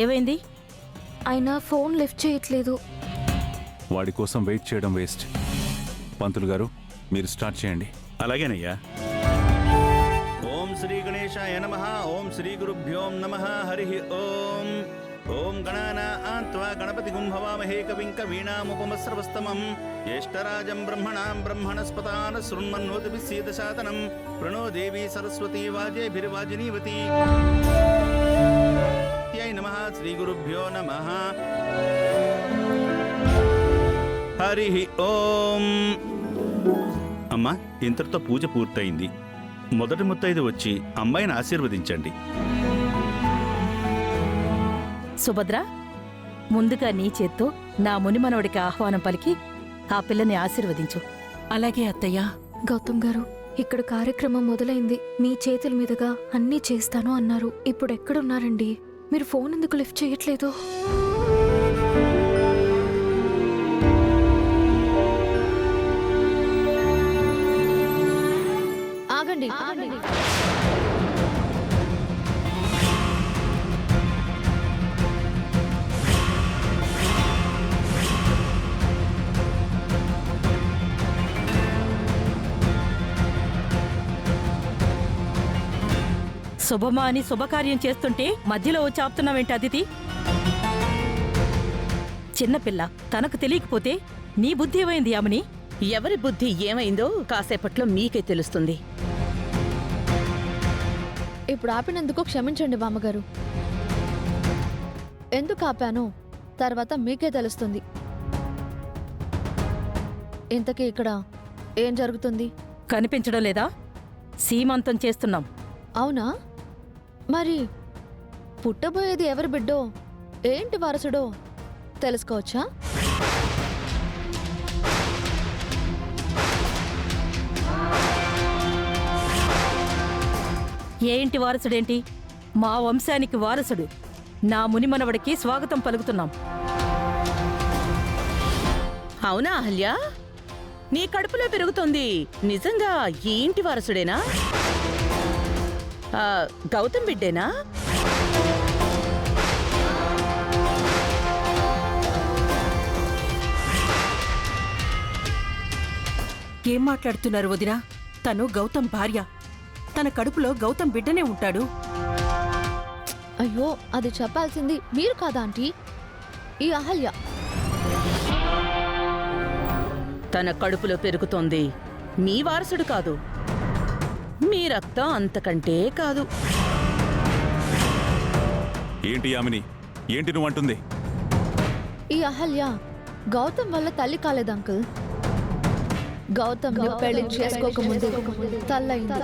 ఏమైంది? ఆయన phone lift చేయట్లేదు. వాడి కోసం వెయిట్ చేయడం వేస్ట్. పంతులు గారు, మీరు స్టార్ట్ చేయండి. అలాగేనయ్యా. ఓం శ్రీ గణేశాయ నమః. ఓం శ్రీ గురుభ్యో నమః. హరి ఓం. ఓం గణానాన్త్వా గణపతిగుం హవామహే కవిం కవీనాముపమస్రవస్తమం జ్యేష్ఠరాజం బ్రహ్మణాం బ్రహ్మణస్పతాన శృణ్మన్నోతిభిः సీదశాతనం ప్రణో దేవీ సరస్వతీ వాజేభిర్వాజినీవతి. నమః. శ్రీ గురుభ్యో నమః. హరి ఓం. అమ్మా, ఇంతటితో పూజ పూర్తయింది. మొదటి ముత్తైదు వచ్చి అమ్మాయిని ఆశీర్వదించండి. సుభద్ర, ముందుగా నీ చేత్తో నా మునిమనవడికి ఆహ్వానం పలికి ఆ పిల్లని ఆశీర్వదించు. అలాగే అత్తయ్య. గౌతమ్ గారు, ఇక్కడ కార్యక్రమం మొదలైంది. మీ చేతుల మీదుగా అన్నీ చేస్తాను అన్నారు. ఇప్పుడు ఎక్కడున్నారండి? మీరు ఫోన్ ఎందుకు లిఫ్ట్ చేయట్లేదు? ఆగండి, ఆగండి. శుభమా అని శుభకార్యం చేస్తుంటే మధ్యలో వచ్చి ఆపుతున్నావేంటి అదితి? చిన్నపిల్ల, తనకు తెలియకపోతే నీ బుద్ధి ఏమైంది యామిని? ఎవరి బుద్ధి ఏమైందో కాసేపట్లో మీకే తెలుస్తుంది. ఇప్పుడు ఆపినందుకు క్షమించండి బామ్మగారు. ఎందుకు ఆపానో తర్వాత మీకే తెలుస్తుంది. ఇంతకీ ఇక్కడ ఏం జరుగుతుంది? కనిపించడం లేదా? సీమంతం చేస్తున్నాం. అవునా? మరి పుట్టబోయేది ఎవరి బిడ్డో, ఏంటి వారసుడో తెలుసుకోవచ్చా? ఏంటి వారసుడేంటి? మా వంశానికి వారసుడు నా మునిమనవడికి స్వాగతం పలుకుతున్నాం. అవునా అహల్య? నీ కడుపులో పెరుగుతోంది నిజంగా ఈ ఇంటి వారసుడేనా? గౌతమ్ బిడ్డేనా? ఏం మాట్లాడుతున్నారు వదినా? తను గౌతమ్ భార్య. తన కడుపులో గౌతమ్ బిడ్డనే ఉంటాడు. అయ్యో, అది చెప్పాల్సింది మీరు కాదా ఆంటీ? ఈ అహల్య. తన కడుపులో పెరుగుతోంది మీ వారసుడు కాదు, మీ రక్తం అంతకంటే కాదు. ఏంటి యామిని, ఏంటి నువ్వు అంటుంది? ఈ అహల్య గౌతమ్ వల్ల తల్లి కాలేదు అంకుల్. గౌతమ్ పెళ్లి చేసుకోకముందే తల్లయింది.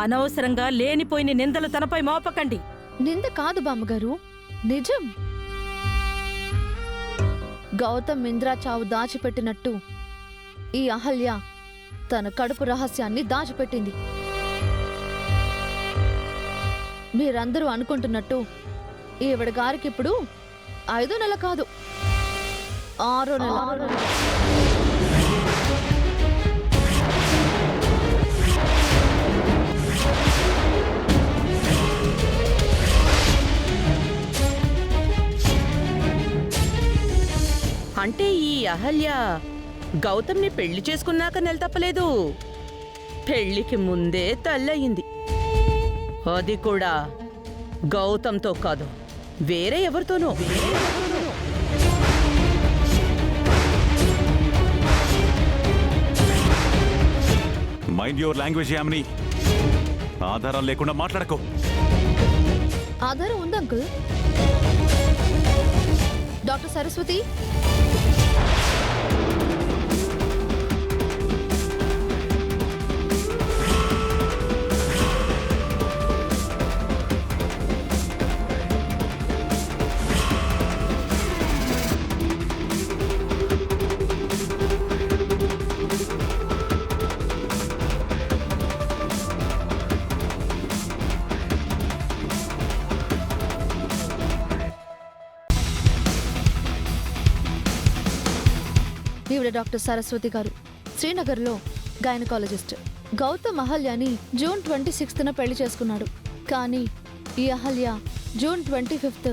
అనవసరంగా లేనిపోయిన నిందలు తనపై మోపకండి. నింద కాదు బామ్మగారు, నిజం. గౌతమ్ ఇంద్రా చావు దాచిపెట్టినట్టు ఈ అహల్య తన కడుపు రహస్యాన్ని దాచిపెట్టింది. మీరందరూ అనుకుంటున్నట్టు ఈవిడ గారికిప్పుడు 5వ నెల కాదు, 6వ నెల. అంటే ఈ అహల్య గౌతమ్ని పెళ్లి చేసుకున్నాక నెల తప్పలేదు, పెళ్లికి ముందే తల్లయింది. అది కూడా గౌతమ్తో కాదు, వేరే ఎవరితోనో. Mind your language Yamini. ఆధారాలు లేకుండా మాట్లాడకు. ఆధారం ఉంది అంకుల్. డాక్టర్ సరస్వతి, ఈవిడ డాక్టర్ సరస్వతి గారు, శ్రీనగర్లో గైనకాలజిస్ట్. గౌతమ్ అహల్యని జూన్ 26న పెళ్లి చేసుకున్నాడు. కానీ ఈ అహల్య జూన్ 25th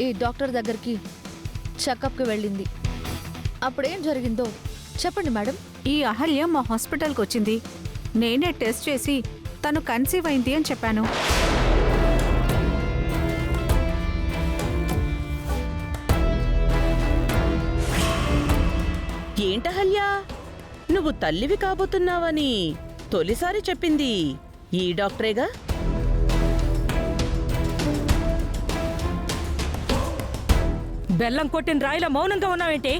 ఈ డాక్టర్ దగ్గరికి చెకప్కి వెళ్ళింది. అప్పుడేం జరిగిందో చెప్పండి మేడం. ఈ అహల్య మా హాస్పిటల్కి వచ్చింది. నేనే టెస్ట్ చేసి తను కన్సీవ్ అయింది అని చెప్పాను. ఏంటహల్యా, నువ్వు తల్లివి కాబోతున్నావని తొలిసారి చెప్పింది ఈ డాక్టరేగా? బెల్లం కొట్టిన రాయిలా మౌనంగా ఉన్నావేంటి?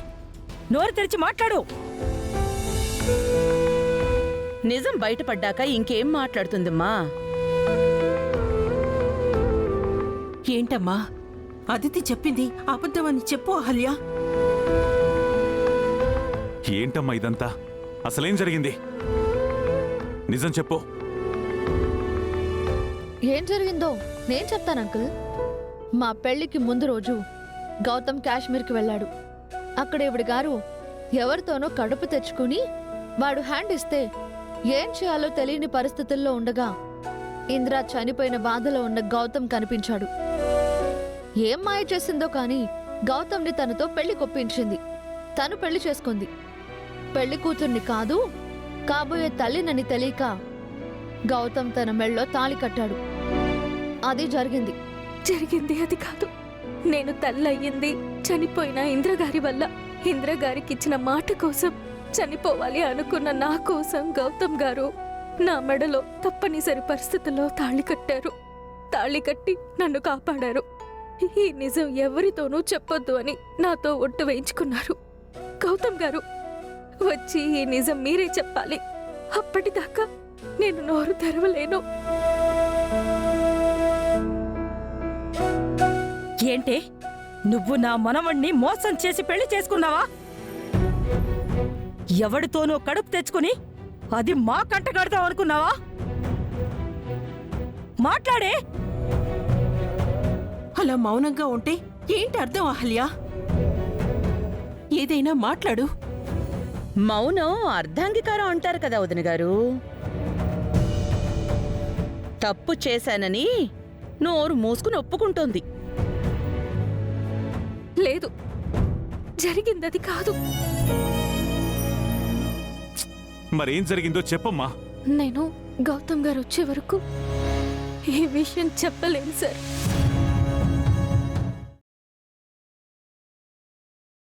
నోరు తెరిచి మాట్లాడు. నిజం బయటపడ్డాక ఇంకేం మాట్లాడుతుందమ్మా? ఏంటమ్మా అదితి చెప్పింది అబద్ధమని చెప్పు అహల్య. ఏంటమ్మా ఇదంతా? అసలేం జరిగింది? నిజం చెప్పు. ఏం జరిగిందో నేను చెప్తాను అంకుల్. మా పెళ్లికి ముందు రోజు గౌతమ్ కాశ్మీర్కి వెళ్ళాడు. అక్కడ ఇవిడి గారు ఎవరితోనో కడుపు తెచ్చుకుని వాడు హ్యాండ్ ఇస్తే ఏం చేయాలో తెలియని పరిస్థితుల్లో ఉండగా ఇంద్ర చనిపోయిన బాధలో ఉన్న గౌతమ్ కనిపించాడు. ఏం మాయ చేసిందో కానీ గౌతమ్ని తనతో పెళ్లి కొప్పించింది. తను పెళ్లి చేసుకుంది. పెళ్లి కూతుర్ని కాదు, కాబోయే తల్లినని తెలియక గౌతమ్ తన మెళ్ళో తాళి కట్టాడు. అది జరిగింది. జరిగింది అది కాదు. నేను తల్లయ్యింది చనిపోయిన ఇంద్రగారి వల్ల. ఇంద్రగారికి ఇచ్చిన మాట కోసం చనిపోవాలి అనుకున్న నా కోసం గౌతమ్ గారు నా మెడలో తప్పనిసరి పరిస్థితుల్లో తాళి కట్టారు. తాళి కట్టి నన్ను కాపాడారు. ఈ నిజం ఎవరితోనూ చెప్పొద్దు అని నాతో ఒట్టు వేయించుకున్నారు. గౌతమ్ గారు వచ్చి ఈ నిజం మీరే చెప్పాలి. అప్పటిదాకా నేను నోరు తెరవలేను. ఏంటి, నువ్వు నా మనవణ్ణి మోసం చేసి పెళ్లి చేసుకున్నావా? ఎవడితోనో కడుపు తెచ్చుకుని అది మా కంట కడతావు అనుకున్నావా? మాట్లాడే. అలా మౌనంగా ఉంటే ఏంటి అర్థం అహల్య? ఏదైనా మాట్లాడు. మౌనం అర్ధాంగీకారం అంటారు కదా వదిన గారు. తప్పు చేశానని నోరు మూసుకుని ఒప్పుకుంటోంది. లేదు, జరిగిందది కాదు. మరేం జరిగిందో చెప్పమ్మా. నేను గౌతమ్ గారు వచ్చే వరకు ఈ విషయం చెప్పలేను సార్.